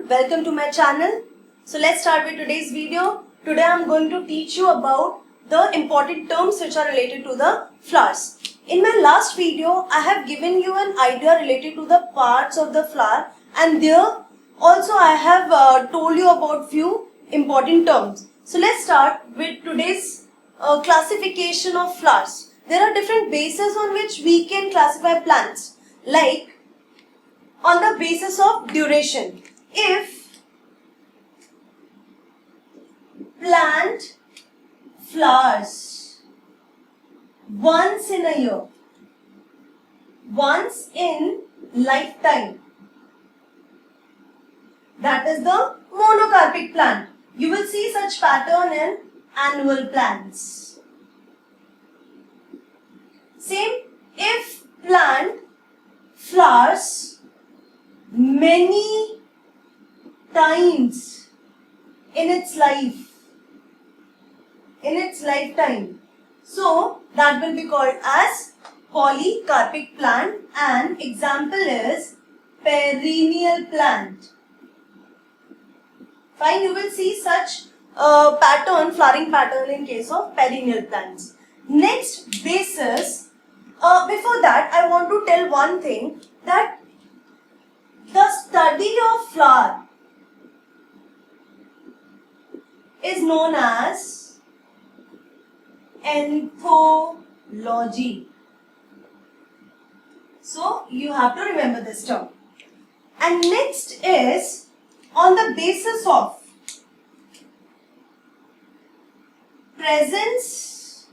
everyone, welcome to my channel. So let's start with today's video. Today I am going to teach you about the important terms which are related to the flowers. In my last video, I have given you an idea related to the parts of the flower, and there also I have told you about few important terms. So let's start with today's classification of flowers. There are different bases on which we can classify plants, like on the basis of duration. If plant flowers once in a year, once in lifetime, that is the monocarpic plant. You will see such pattern in annual plants. Same, if plant flowers many times in its lifetime, so that will be called as polycarpic plant, and example is perennial plant. Fine, you will see such flowering pattern in case of perennial plants. Next basis, before that I want to tell one thing, that the study of flower is known as anthology. So you have to remember this term. And next is on the basis of presence,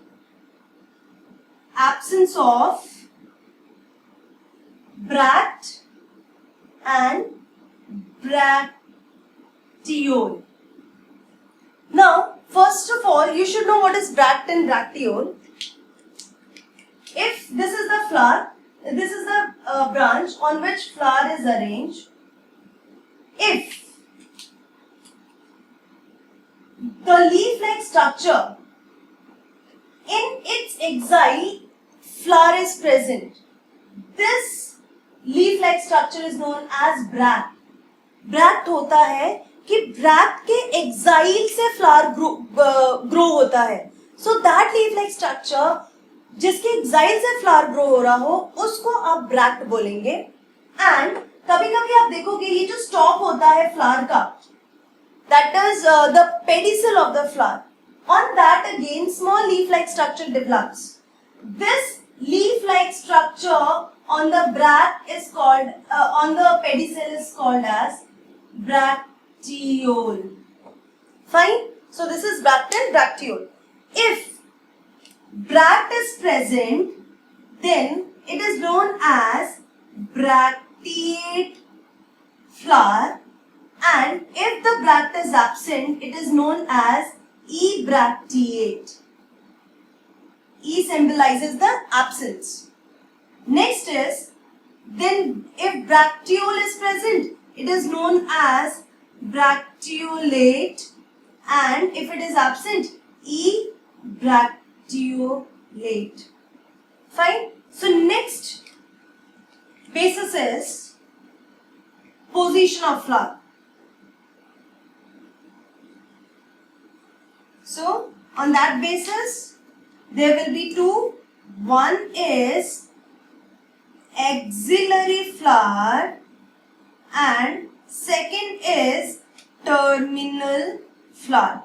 absence of bract and bracteole. Now, first of all, you should know what is bract and bracteole. If this is the flower, this is the branch on which flower is arranged. If the leaf-like structure in its axil flower is present, this leaf-like structure is known as bract. Bract होता है कि bract के exile से flower grow होता है. So that leaf like structure जिसके exile से flower grow हो रहा हो उसको आप ब्रैक्ट बोलेंगे. एंड कभी कभी आप देखोगे ये जो स्टॉक होता है फ्लावर का, that is the pedicel of the flower. On that again small leaf like structure develops. This leaf like structure on the bract is called on the pedicel is called as bracteole. Fine, so this is bract and bracteole. If bract is present, then it is known as bracteate flower, and if the bract is absent, it is known as ebracteate. E symbolizes the absence. Next is, then if bracteole is present, it is known as bracteolate, and if it is absent, ebracteolate. Fine. So next basis is position of flower. So on that basis, there will be two. One is axillary flower and second is terminal flower.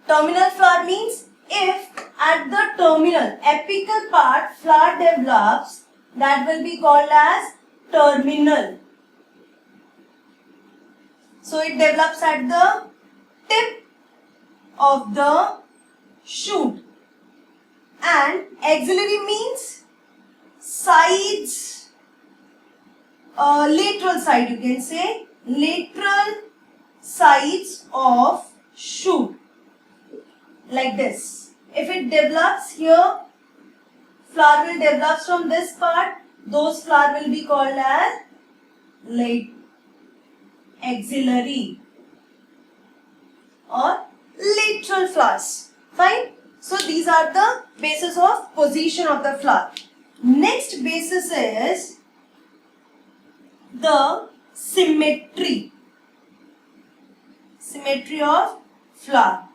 Terminal flower means if at the terminal apical part flower develops, that will be called as terminal. So it develops at the tip of the shoot. And axillary means sides, lateral side, you can say lateral sides of shoot, like this. If it develops here, flower will develop from this part, those flower will be called as axillary or lateral flowers. Fine. So these are the basis of position of the flower. Next basis is the symmetry. symmetry of flower.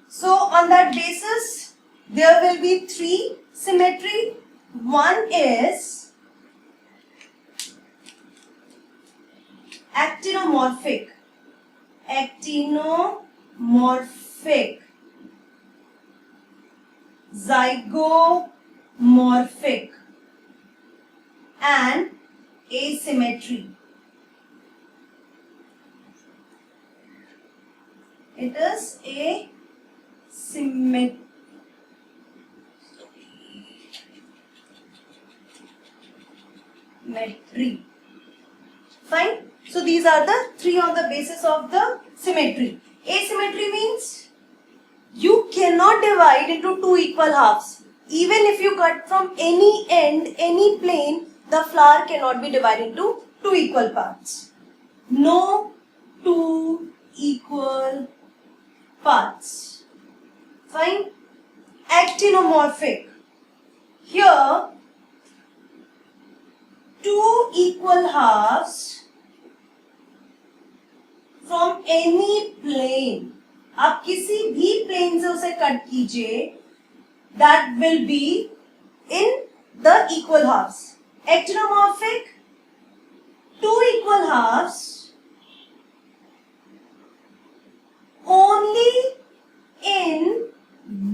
So on that basis, there will be three symmetry. One is actinomorphic, zygomorphic, and asymmetry. It is asymmetry. Fine. So these are the three on the basis of the symmetry. Asymmetry means you cannot divide into two equal halves. Even if you cut from any end, any plane, the flower cannot be divided into two equal parts. No two equal parts. Fine. Actinomorphic. Here, two equal halves from any plane. आप किसी भी plane से उसे cut कीजिए, that will be in the equal halves. Actinomorphic, two equal halves only in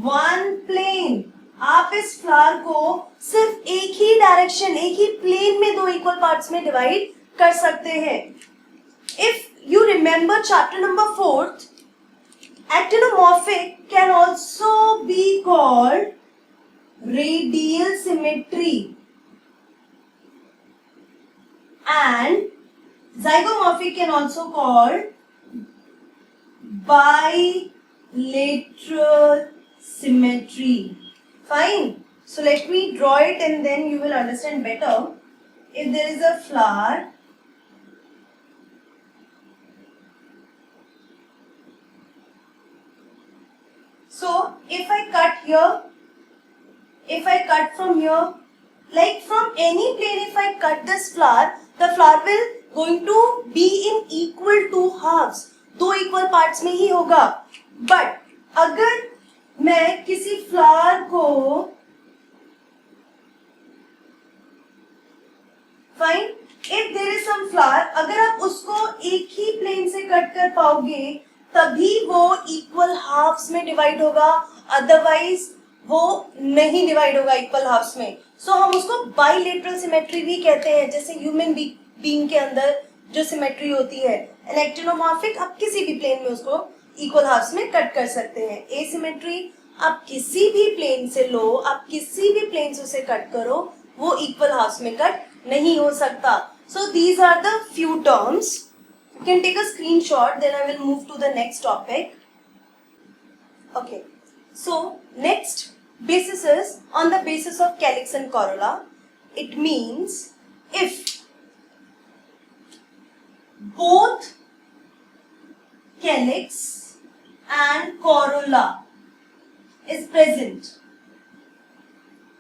one plane. आप इस flower को सिर्फ एक ही डायरेक्शन, एक ही प्लेन में दो इक्वल पार्ट्स में डिवाइड कर सकते हैं. If you remember chapter number 4th, actinomorphic can also be called radial symmetry and zygomorphic can also called bilateral symmetry. Fine. So let me draw it and then you will understand better. If there is a flower, so if I cut here, if I cut from here, like from any plane, if I cut this flower, the flower will going to be in equal two halves. दो equal parts में ही होगा. But अगर मैं किसी flower को fine, if there is some flower, अगर आप उसको एक ही प्लेन से कट कर पाओगे तभी वो इक्वल हाफ्स में डिवाइड होगा, अदरवाइज वो नहीं डिवाइड होगा इक्वल हाफ्स में. सो हम उसको बाइलेटरल सिमेट्री भी कहते हैं, जैसे ह्यूमन बीइंग के अंदर जो सिमेट्री होती है. एन एक्टिनोमॉर्फिक आप किसी भी प्लेन में उसको इक्वल हाफ्स में कट कर सकते हैं. एसिमेट्री आप किसी भी प्लेन से लो, आप किसी भी प्लेन से उसे कट करो, वो इक्वल हाफ्स में कट नहीं हो सकता. So these are the few terms. You can take a screenshot, then I will move to the next topic. Okay, so next basis is on the basis of calyx and corolla. It means if both calyx and corolla is present,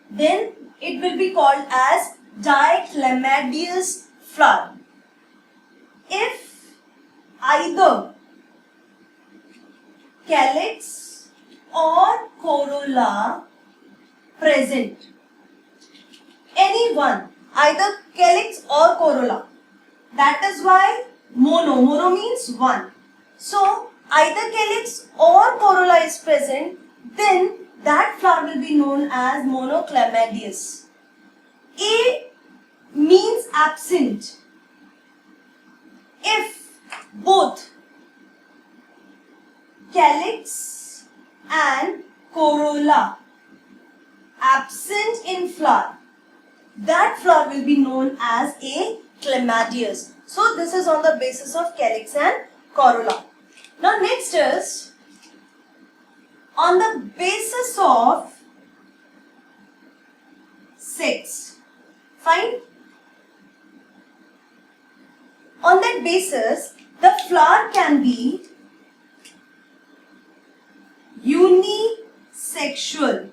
then it will be called as diclemadeous flower. If either calyx or corolla present, any one, either calyx or corolla, that is why mono means one. So either calyx or corolla is present, then that flower will be known as monoclemadeous. A means absent. If both calyx and corolla absent in flower, that flower will be known as a clemadeous. So this is on the basis of calyx and corolla. Now next is on the basis of sex. Fine. On that basis, the flower can be unisexual.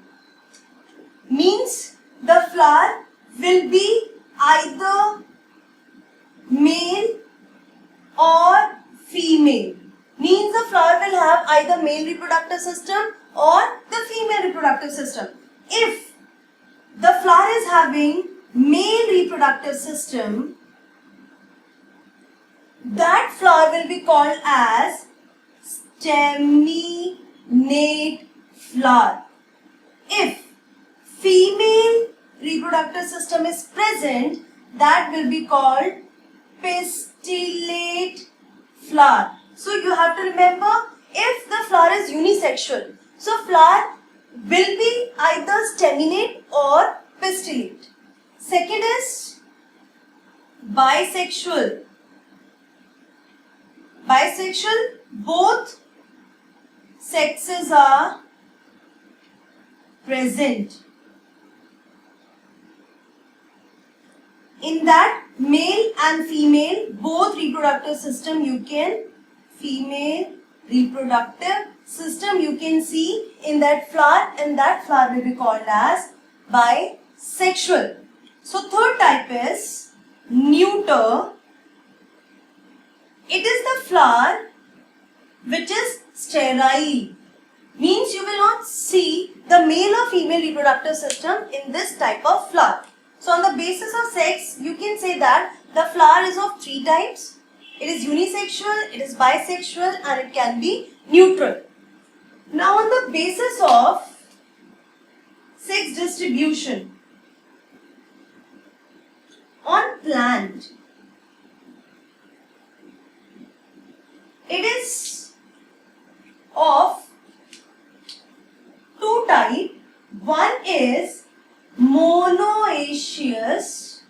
Means the flower will be either male or female. the flower will have either male reproductive system or the female reproductive system. If the flower is having male reproductive system, that flower will be called as staminate flower. If female reproductive system is present, that will be called pistillate flower. So you have to remember, if the flower is unisexual, so flower will be either staminate or pistillate. Second is bisexual. Bisexual, both sexes are present. In that, male and female, both reproductive system you can, female reproductive system you can see in that flower, and that flower will be called as bisexual. So third type is neuter. It is the flower which is sterile. Means you will not see the male or female reproductive system in this type of flower. So on the basis of sex, you can say that the flower is of three types. It is unisexual, it is bisexual, and it can be neutral. Now on the basis of sex distribution, on plant, it is of two types. One is monoecious.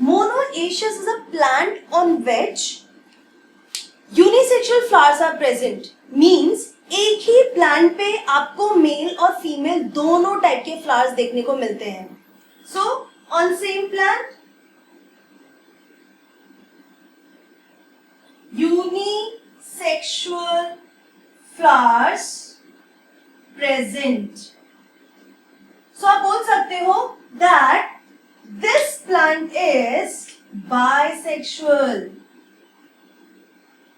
Monoecious is a plant on which unisexual flowers are present. Means एक ही plant पे आपको mail और female दोनों type के flowers देखने को मिलते हैं. So on same plant unisexual flowers present. So आप बोल सकते हो that this plant is bisexual.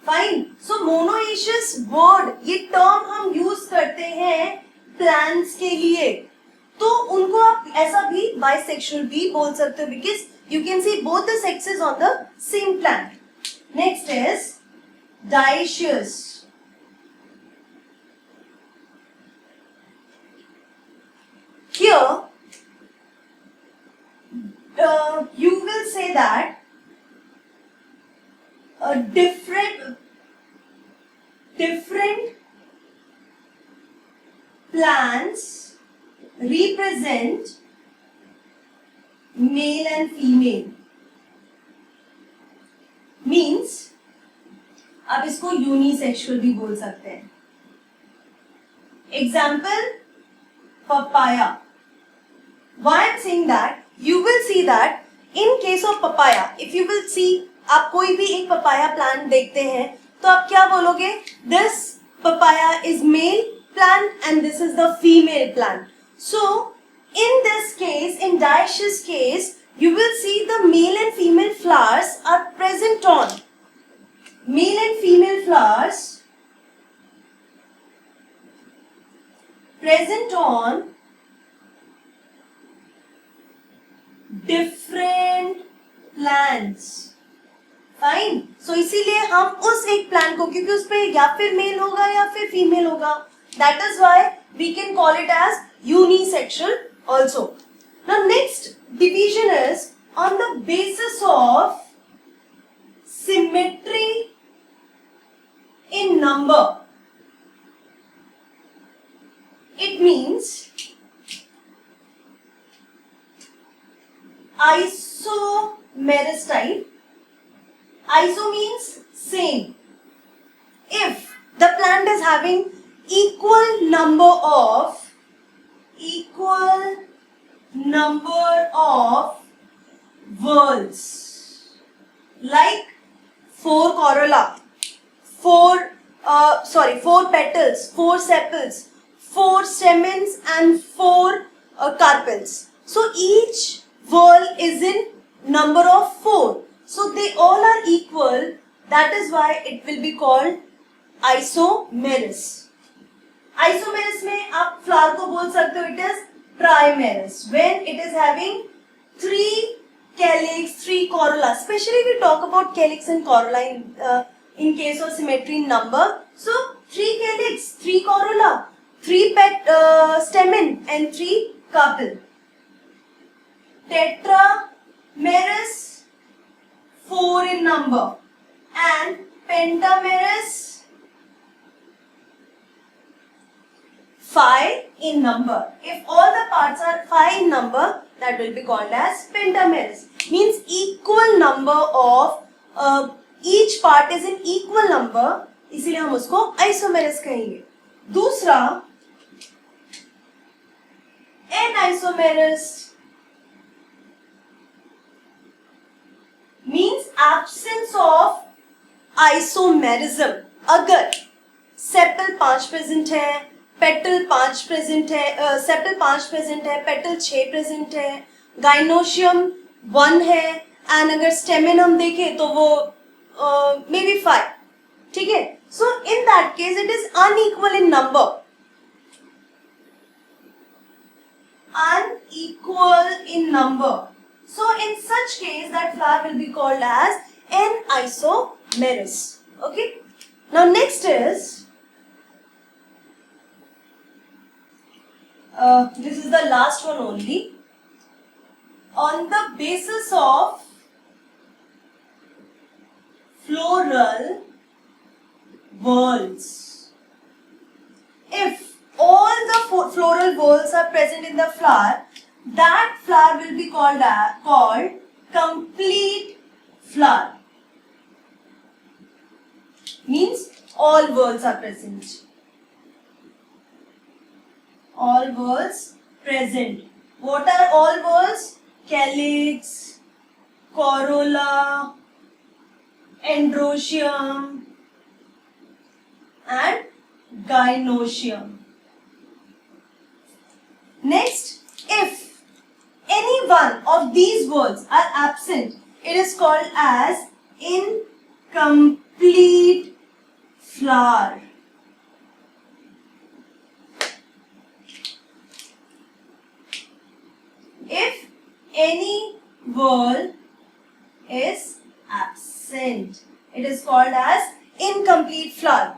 Fine. So monoecious word, ये term हम use करते हैं plants के लिए, तो उनको आप ऐसा भी bisexual भी बोल सकते हो, because you can see both the sexes on the same plant. Next is dioecious. Here, you will say that different plants represent male and female. Means आप इसको यूनिसेक्सुअल भी बोल सकते हैं. Example, papaya. Why I am saying that? You will see that in case of papaya, if you will see, आप कोई भी एक papaya plant देखते हैं, तो आप क्या बोलोगे? This papaya is male plant and this is the female plant. So in this case, in dioecious case, you will see the male and female flowers are present on. Male and female flowers present on different plants. Fine. So इसीलिए हम उस एक plant को, क्योंकि उस पे या फिर मेल होगा या फिर फीमेल होगा, that is why we can call it as unisexual also. Now next division is on the basis of symmetry in number. It means isomerous type. Iso means same. If the plant is having equal number of whorls, like 4 corolla, 4 petals, 4 sepals, 4 stamens and 4 carpels. So each whorl is in number of 4. So they all are equal. That is why it will be called आइसोमेरस. आइसोमेरस में आप flower को बोल सकते हो it is ट्राइमेरस when it is having 3 calyx, 3 corolla. Especially we talk about calyx and corolla in case of symmetry in number. So 3 calyx, 3 corolla, 3 stamen and 3 carpel. Tetramerous 4 in number and pentamerous 5 in number. If all the parts are 5 in number, that will be called as pentamerous. Means equal number of each part is in equal number. इसीलिए हम उसको isomerous कहेंगे. दूसरा anisomerous means absence of isomerism. अगर sepal 5 present है, petal 5 present है, sepal 5 present है, petal 6 present है, गाइनोशियम 1 है एंड अगर स्टेमेन हम देखें तो वो मे बी 5. ठीक है. So in that case it is unequal in number. Unequal in number. So in such case that flower will be called as anisomerous. Okay. Now next is this is the last one only. On the basis of floral whorls. If all the floral whorls are present in the flower, that flower will be called complete flower. Means all whorls are present. All whorls present. What are all whorls? Calyx, corolla, androecium and gynoecium. Next, if any one of these whorls are absent, it is called as incomplete flower. If any whorl is absent, it is called as incomplete flower.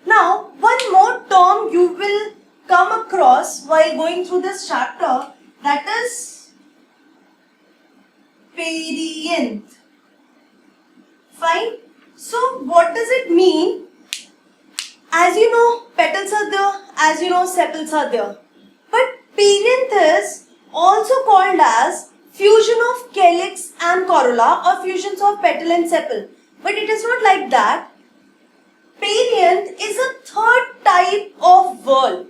Now, one more term you will come across while going through this chapter, that is perianth. Fine. So what does it mean? As you know, petals are there, as you know, sepals are there. But perianth is also called as fusion of calyx and corolla or fusions of petal and sepal. But it is not like that. Perianth is a third type of whorl.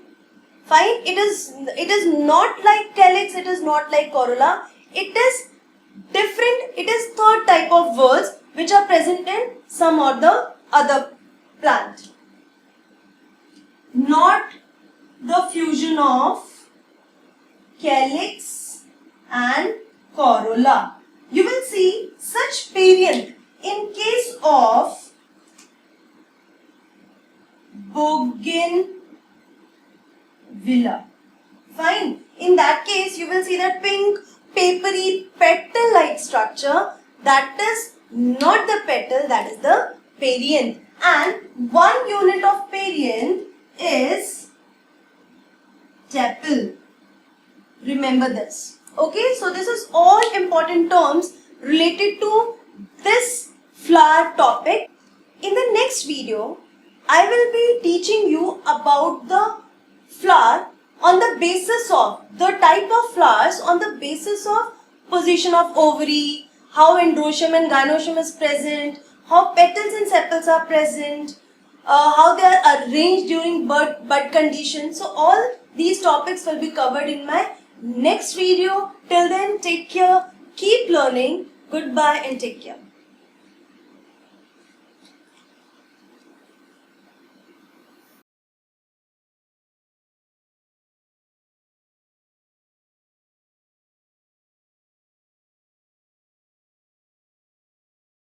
Fine. It is not like calyx, it is not like corolla. It is different. It is third type of whorls which are present in some or the other plant. Not the fusion of calyx and corolla. You will see such perianth in case of bougainvillea. Fine. In that case, you will see that pink, papery, petal-like structure. That is not the petal, that is the perianth. And one unit of perianth is tepal. Remember this. Okay, so this is all important terms related to this flower topic. In the next video, I will be teaching you about the flower on the basis of the type of flowers on the basis of position of ovary, how androecium and gynoecium is present, how petals and sepals are present, how they are arranged during bud condition. So all these topics will be covered in my next video. Till then, take care, keep learning. Goodbye and take care.